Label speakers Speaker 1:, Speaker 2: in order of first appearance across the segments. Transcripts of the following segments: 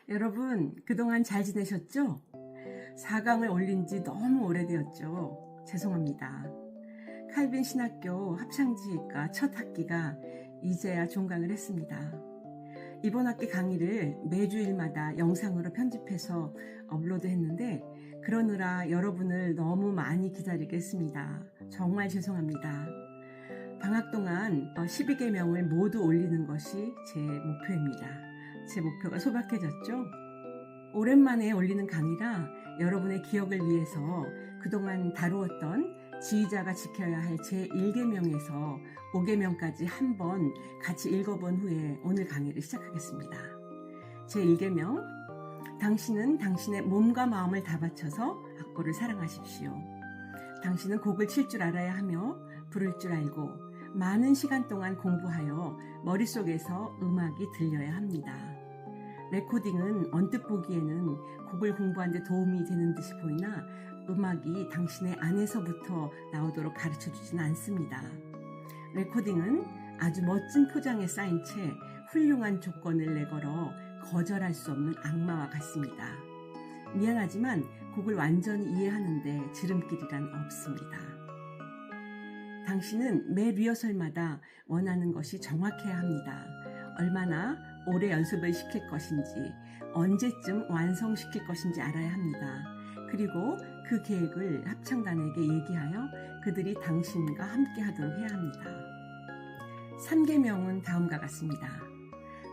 Speaker 1: 여러분, 그동안 잘 지내셨죠? 4강을 올린 지 너무 오래되었죠? 죄송합니다. 칼빈 신학교 합창지휘과 첫 학기가 이제야 종강을 했습니다. 이번 학기 강의를 매주일마다 영상으로 편집해서 업로드했는데 그러느라 여러분을 너무 많이 기다리게 했습니다. 정말 죄송합니다. 방학 동안 12개명을 모두 올리는 것이 제 목표입니다. 제 목표가 소박해졌죠? 오랜만에 올리는 강의라 여러분의 기억을 위해서 그동안 다루었던 지휘자가 지켜야 할 제1계명에서 5계명까지 한번 같이 읽어본 후에 오늘 강의를 시작하겠습니다. 제1계명, 당신은 당신의 몸과 마음을 다 바쳐서 악보를 사랑하십시오. 당신은 곡을 칠 줄 알아야 하며 부를 줄 알고 많은 시간 동안 공부하여 머릿속에서 음악이 들려야 합니다. 레코딩은 언뜻 보기에는 곡을 공부하는 데 도움이 되는 듯이 보이나 음악이 당신의 안에서부터 나오도록 가르쳐주지는 않습니다. 레코딩은 아주 멋진 포장에 쌓인 채 훌륭한 조건을 내걸어 거절할 수 없는 악마와 같습니다. 미안하지만 곡을 완전히 이해하는데 지름길이란 없습니다. 당신은 매 리허설마다 원하는 것이 정확해야 합니다. 얼마나 오래 연습을 시킬 것인지, 언제쯤 완성시킬 것인지 알아야 합니다. 그리고 그 계획을 합창단에게 얘기하여 그들이 당신과 함께 하도록 해야 합니다. 3계명은 다음과 같습니다.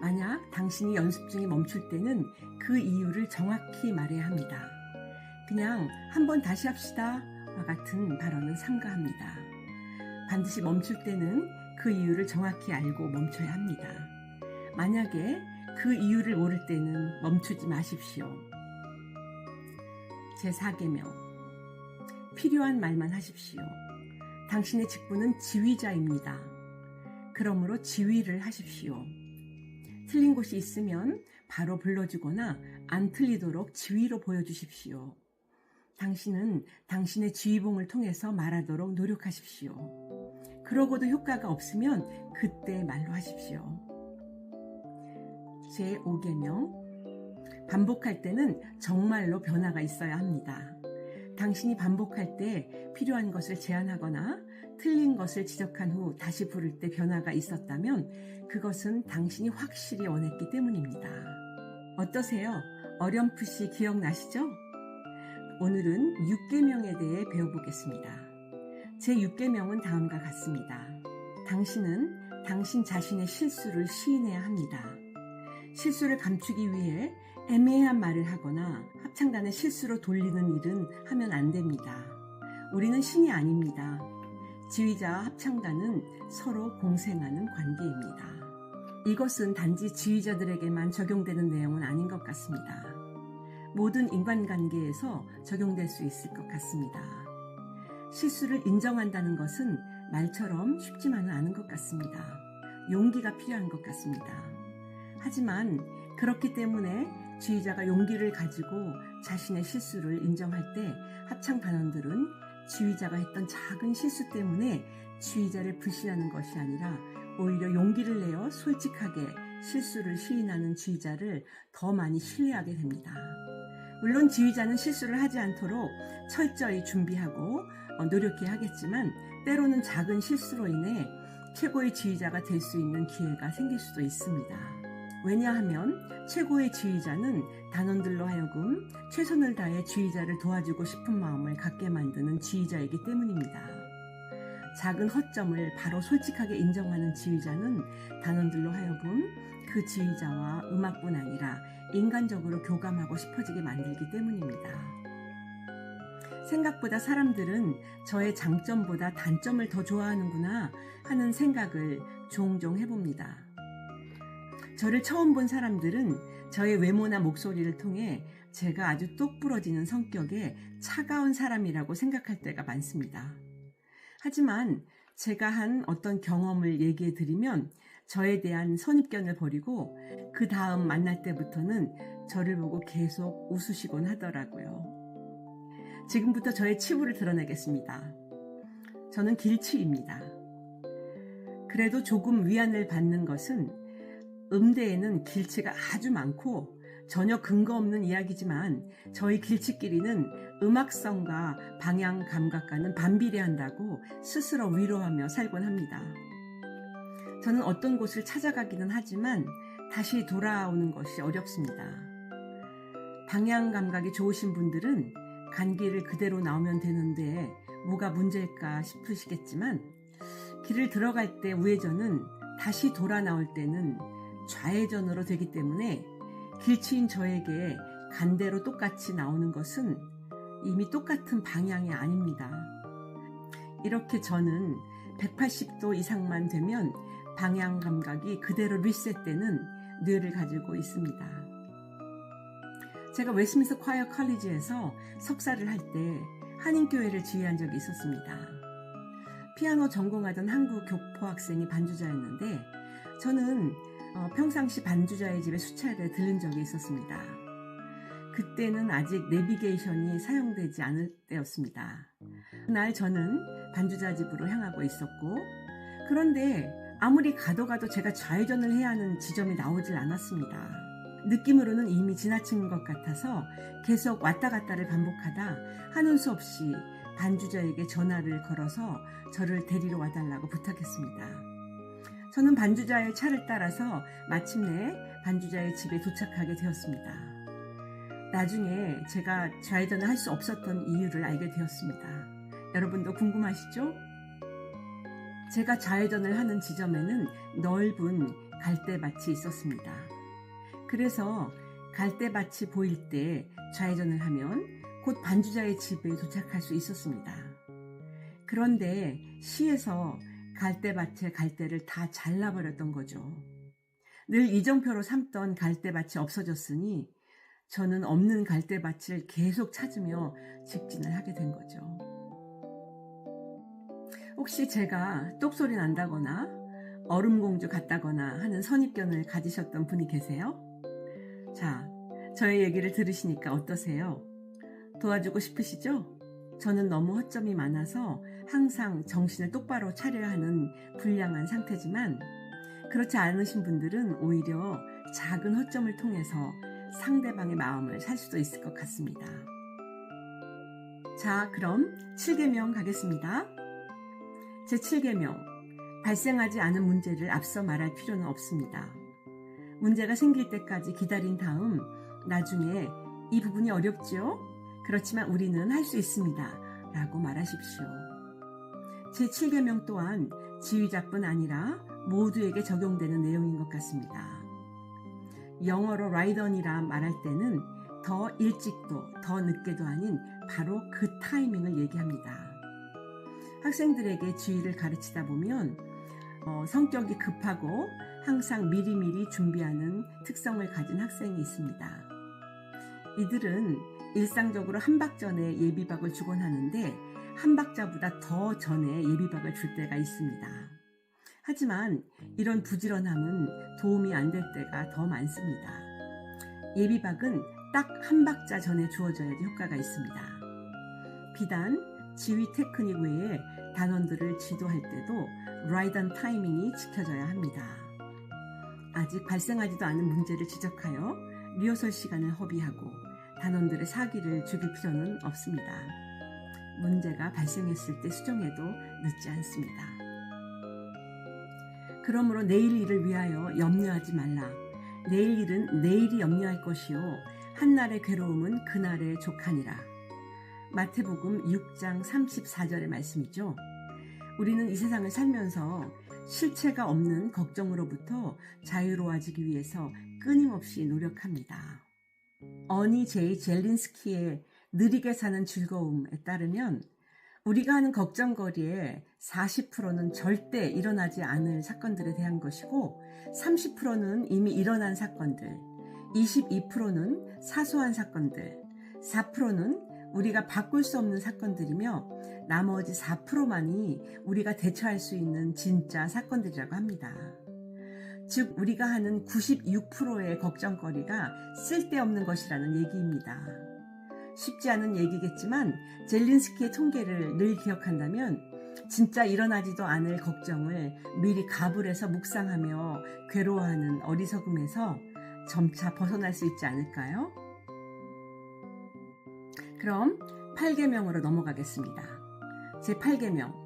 Speaker 1: 만약 당신이 연습 중에 멈출 때는 그 이유를 정확히 말해야 합니다. 그냥 한번 다시 합시다 와 같은 발언은 삼가합니다. 반드시 멈출 때는 그 이유를 정확히 알고 멈춰야 합니다. 만약에 그 이유를 모를 때는 멈추지 마십시오. 제4계명, 필요한 말만 하십시오. 당신의 직분은 지휘자입니다. 그러므로 지휘를 하십시오. 틀린 곳이 있으면 바로 불러주거나 안 틀리도록 지휘로 보여주십시오. 당신은 당신의 지휘봉을 통해서 말하도록 노력하십시오. 그러고도 효과가 없으면 그때 말로 하십시오. 제5계명, 반복할 때는 정말로 변화가 있어야 합니다. 당신이 반복할 때 필요한 것을 제안하거나 틀린 것을 지적한 후 다시 부를 때 변화가 있었다면 그것은 당신이 확실히 원했기 때문입니다. 어떠세요? 어렴풋이 기억나시죠? 오늘은 6계명에 대해 배워보겠습니다. 제6계명은 다음과 같습니다. 당신은 당신 자신의 실수를 시인해야 합니다. 실수를 감추기 위해 애매한 말을 하거나 합창단을 실수로 돌리는 일은 하면 안 됩니다. 우리는 신이 아닙니다. 지휘자와 합창단은 서로 공생하는 관계입니다. 이것은 단지 지휘자들에게만 적용되는 내용은 아닌 것 같습니다. 모든 인간관계에서 적용될 수 있을 것 같습니다. 실수를 인정한다는 것은 말처럼 쉽지만은 않은 것 같습니다. 용기가 필요한 것 같습니다. 하지만 그렇기 때문에 지휘자가 용기를 가지고 자신의 실수를 인정할 때 합창단원들은 지휘자가 했던 작은 실수 때문에 지휘자를 불신하는 것이 아니라 오히려 용기를 내어 솔직하게 실수를 시인하는 지휘자를 더 많이 신뢰하게 됩니다. 물론 지휘자는 실수를 하지 않도록 철저히 준비하고 노력해야 하겠지만 때로는 작은 실수로 인해 최고의 지휘자가 될 수 있는 기회가 생길 수도 있습니다. 왜냐하면 최고의 지휘자는 단원들로 하여금 최선을 다해 지휘자를 도와주고 싶은 마음을 갖게 만드는 지휘자이기 때문입니다. 작은 허점을 바로 솔직하게 인정하는 지휘자는 단원들로 하여금 그 지휘자와 음악뿐 아니라 인간적으로 교감하고 싶어지게 만들기 때문입니다. 생각보다 사람들은 저의 장점보다 단점을 더 좋아하는구나 하는 생각을 종종 해봅니다. 저를 처음 본 사람들은 저의 외모나 목소리를 통해 제가 아주 똑부러지는 성격의 차가운 사람이라고 생각할 때가 많습니다. 하지만 제가 한 어떤 경험을 얘기해 드리면 저에 대한 선입견을 버리고 그 다음 만날 때부터는 저를 보고 계속 웃으시곤 하더라고요. 지금부터 저의 치부를 드러내겠습니다. 저는 길치입니다. 그래도 조금 위안을 받는 것은 음대에는 길치가 아주 많고 전혀 근거 없는 이야기지만 저희 길치끼리는 음악성과 방향 감각과는 반비례한다고 스스로 위로하며 살곤 합니다. 저는 어떤 곳을 찾아가기는 하지만 다시 돌아오는 것이 어렵습니다. 방향 감각이 좋으신 분들은 간 길을 그대로 나오면 되는데 뭐가 문제일까 싶으시겠지만 길을 들어갈 때 우회전은 다시 돌아 나올 때는 좌회전으로 되기 때문에 길치인 저에게 간대로 똑같이 나오는 것은 이미 똑같은 방향이 아닙니다. 이렇게 저는 180도 이상만 되면 방향 감각이 그대로 리셋되는 뇌를 가지고 있습니다. 제가 웨스민스터 콰이어 컬리지에서 석사를 할 때 한인교회를 지휘한 적이 있었습니다. 피아노 전공하던 한국 교포 학생이 반주자였는데 저는 평상시 반주자의 집에 수차례 들른 적이 있었습니다. 그때는 아직 내비게이션이 사용되지 않을 때였습니다. 그날 저는 반주자 집으로 향하고 있었고 그런데 아무리 가도 제가 좌회전을 해야 하는 지점이 나오질 않았습니다. 느낌으로는 이미 지나친 것 같아서 계속 왔다 갔다를 반복하다 하는 수 없이 반주자에게 전화를 걸어서 저를 데리러 와달라고 부탁했습니다. 저는 반주자의 차를 따라서 마침내 반주자의 집에 도착하게 되었습니다. 나중에 제가 좌회전을 할 수 없었던 이유를 알게 되었습니다. 여러분도 궁금하시죠? 제가 좌회전을 하는 지점에는 넓은 갈대밭이 있었습니다. 그래서 갈대밭이 보일 때 좌회전을 하면 곧 반주자의 집에 도착할 수 있었습니다. 그런데 시에서 갈대밭의 갈대를 다 잘라버렸던 거죠. 늘 이정표로 삼던 갈대밭이 없어졌으니 저는 없는 갈대밭을 계속 찾으며 직진을 하게 된 거죠. 혹시 제가 똑소리 난다거나 얼음공주 같다거나 하는 선입견을 가지셨던 분이 계세요? 자, 저의 얘기를 들으시니까 어떠세요? 도와주고 싶으시죠? 저는 너무 허점이 많아서 항상 정신을 똑바로 차려야 하는 불량한 상태지만 그렇지 않으신 분들은 오히려 작은 허점을 통해서 상대방의 마음을 살 수도 있을 것 같습니다. 자, 그럼 7계명 가겠습니다. 제7계명, 발생하지 않은 문제를 앞서 말할 필요는 없습니다. 문제가 생길 때까지 기다린 다음 나중에 이 부분이 어렵죠? 그렇지만 우리는 할 수 있습니다. 라고 말하십시오. 제7계명 또한 지휘자뿐 아니라 모두에게 적용되는 내용인 것 같습니다. 영어로 라이던이라 말할 때는 더 일찍도 더 늦게도 아닌 바로 그 타이밍을 얘기합니다. 학생들에게 지휘를 가르치다 보면 성격이 급하고 항상 미리미리 준비하는 특성을 가진 학생이 있습니다. 이들은 일상적으로 한 박 전에 예비박을 주곤 하는데 한 박자보다 더 전에 예비박을 줄 때가 있습니다. 하지만 이런 부지런함은 도움이 안 될 때가 더 많습니다. 예비박은 딱 한 박자 전에 주어져야지 효과가 있습니다. 비단 지휘 테크닉 외에 단원들을 지도할 때도 라이던 타이밍이 지켜져야 합니다. 아직 발생하지도 않은 문제를 지적하여 리허설 시간을 허비하고 단원들의 사기를 죽일 필요는 없습니다. 문제가 발생했을 때 수정해도 늦지 않습니다. 그러므로 내일 일을 위하여 염려하지 말라. 내일 일은 내일이 염려할 것이요 한날의 괴로움은 그날의 족하니라. 마태복음 6장 34절의 말씀이죠. 우리는 이 세상을 살면서 실체가 없는 걱정으로부터 자유로워지기 위해서 끊임없이 노력합니다. 어니 제이 젤린스키의 느리게 사는 즐거움에 따르면 우리가 하는 걱정거리의 40%는 절대 일어나지 않을 사건들에 대한 것이고 30%는 이미 일어난 사건들, 22%는 사소한 사건들, 4%는 우리가 바꿀 수 없는 사건들이며 나머지 4%만이 우리가 대처할 수 있는 진짜 사건들이라고 합니다. 즉 우리가 하는 96%의 걱정거리가 쓸데없는 것이라는 얘기입니다. 쉽지 않은 얘기겠지만 젤린스키의 통계를 늘 기억한다면 진짜 일어나지도 않을 걱정을 미리 가불해서 묵상하며 괴로워하는 어리석음에서 점차 벗어날 수 있지 않을까요? 그럼 8계명으로 넘어가겠습니다. 제8계명.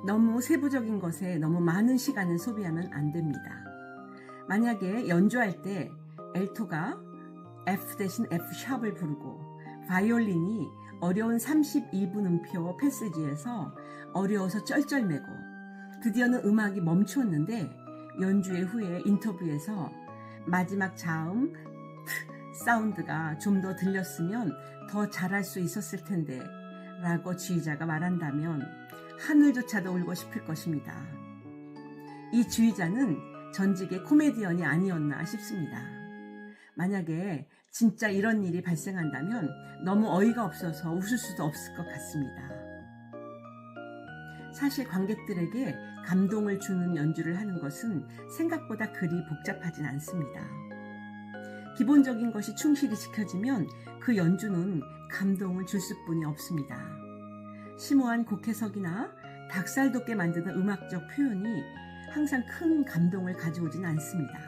Speaker 1: 너무 세부적인 것에 너무 많은 시간을 소비하면 안 됩니다. 만약에 연주할 때 엘토가 F 대신 F샵을 부르고 바이올린이 어려운 32분 음표 패시지에서 어려워서 쩔쩔매고 드디어는 음악이 멈추었는데 연주회 후에 인터뷰에서 마지막 자음 사운드가 좀 더 들렸으면 더 잘할 수 있었을 텐데 라고 지휘자가 말한다면 하늘조차도 울고 싶을 것입니다. 이 지휘자는 전직의 코미디언이 아니었나 싶습니다. 만약에 진짜 이런 일이 발생한다면 너무 어이가 없어서 웃을 수도 없을 것 같습니다. 사실 관객들에게 감동을 주는 연주를 하는 것은 생각보다 그리 복잡하진 않습니다. 기본적인 것이 충실히 지켜지면 그 연주는 감동을 줄 수뿐이 없습니다. 심오한 곡해석이나 닭살 돋게 만드는 음악적 표현이 항상 큰 감동을 가져오진 않습니다.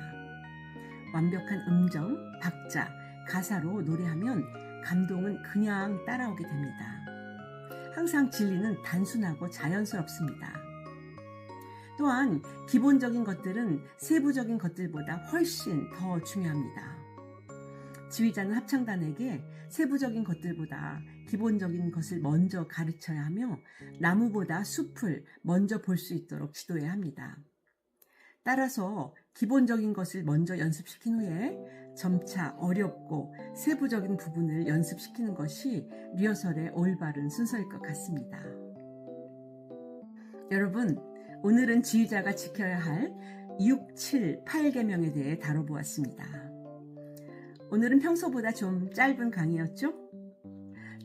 Speaker 1: 완벽한 음정, 박자, 가사로 노래하면 감동은 그냥 따라오게 됩니다. 항상 진리는 단순하고 자연스럽습니다. 또한 기본적인 것들은 세부적인 것들보다 훨씬 더 중요합니다. 지휘자는 합창단에게 세부적인 것들보다 기본적인 것을 먼저 가르쳐야 하며 나무보다 숲을 먼저 볼 수 있도록 지도해야 합니다. 따라서 기본적인 것을 먼저 연습시킨 후에 점차 어렵고 세부적인 부분을 연습시키는 것이 리허설의 올바른 순서일 것 같습니다. 여러분, 오늘은 지휘자가 지켜야 할 6, 7, 8계명에 대해 다뤄보았습니다. 오늘은 평소보다 좀 짧은 강의였죠?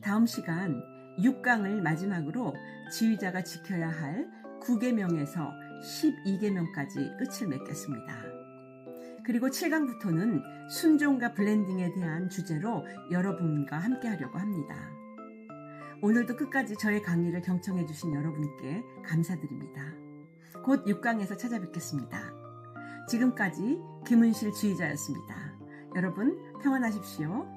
Speaker 1: 다음 시간 6강을 마지막으로 지휘자가 지켜야 할 9계명에서 12계명까지 끝을 맺겠습니다. 그리고 7강부터는 순종과 블렌딩에 대한 주제로 여러분과 함께 하려고 합니다. 오늘도 끝까지 저의 강의를 경청해 주신 여러분께 감사드립니다. 곧 6강에서 찾아뵙겠습니다. 지금까지 김은실 지휘자였습니다. 여러분 평안하십시오.